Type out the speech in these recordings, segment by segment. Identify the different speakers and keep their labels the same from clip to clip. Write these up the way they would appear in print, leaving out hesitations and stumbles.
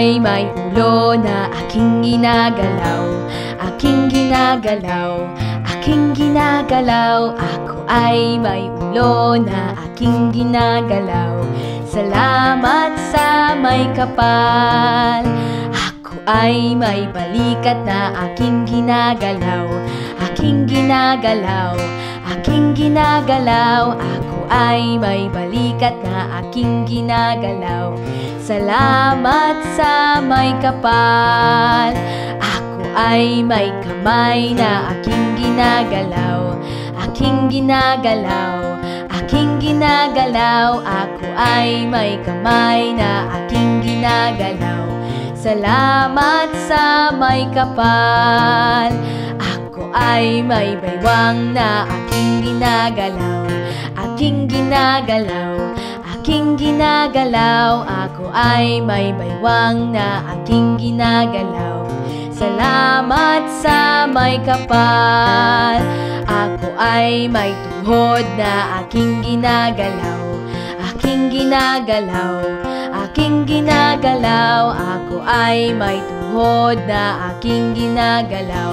Speaker 1: ay may ulo na aking ginagalaw. Aking ginagalaw, aking ginagalaw. Ako ay may ulo na aking ginagalaw. Salamat sa may kapal. Ako ay may balikat na aking ginagalaw. Aking ginagalaw, aking ginagalaw. Ako ay may balikat na aking ginagalaw. Salamat sa may kapal. Ako ay may kamay na aking ginagalaw. Aking ginagalaw, aking ginagalaw. Ako ay may kamay na aking ginagalaw. Salamat sa may kapal. Ako ay may baywang na aking ginagalaw. Aking ginagalaw, aking ginagalaw. Ako ay may baywang na aking ginagalaw. Salamat sa may kapal. Ako ay may tuhod na aking ginagalaw. Aking ginagalaw, aking ginagalaw. Ako ay may tuhod na aking ginagalaw.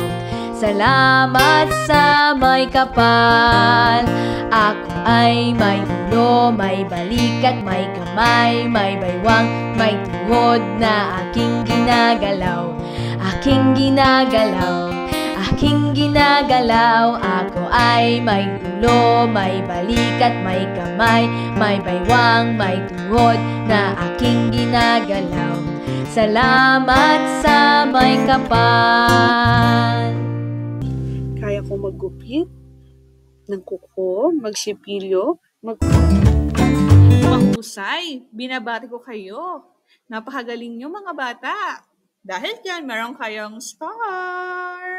Speaker 1: Salamat sa may kapal. Ako ay may ulo, may balikat, may kamay, may baywang, may tuhod na aking ginagalaw. Aking ginagalaw, aking ginagalaw. Ako ay may ulo, may balikat, may kamay, may baywang, may tuhod na aking ginagalaw. Salamat sa may kapal.
Speaker 2: Kaya kong maggupit ng kuko, magsipilyo,
Speaker 3: Mahusay! Binabati ko kayo. Napakagaling nyo mga bata. Dahil dyan, meron kayong star!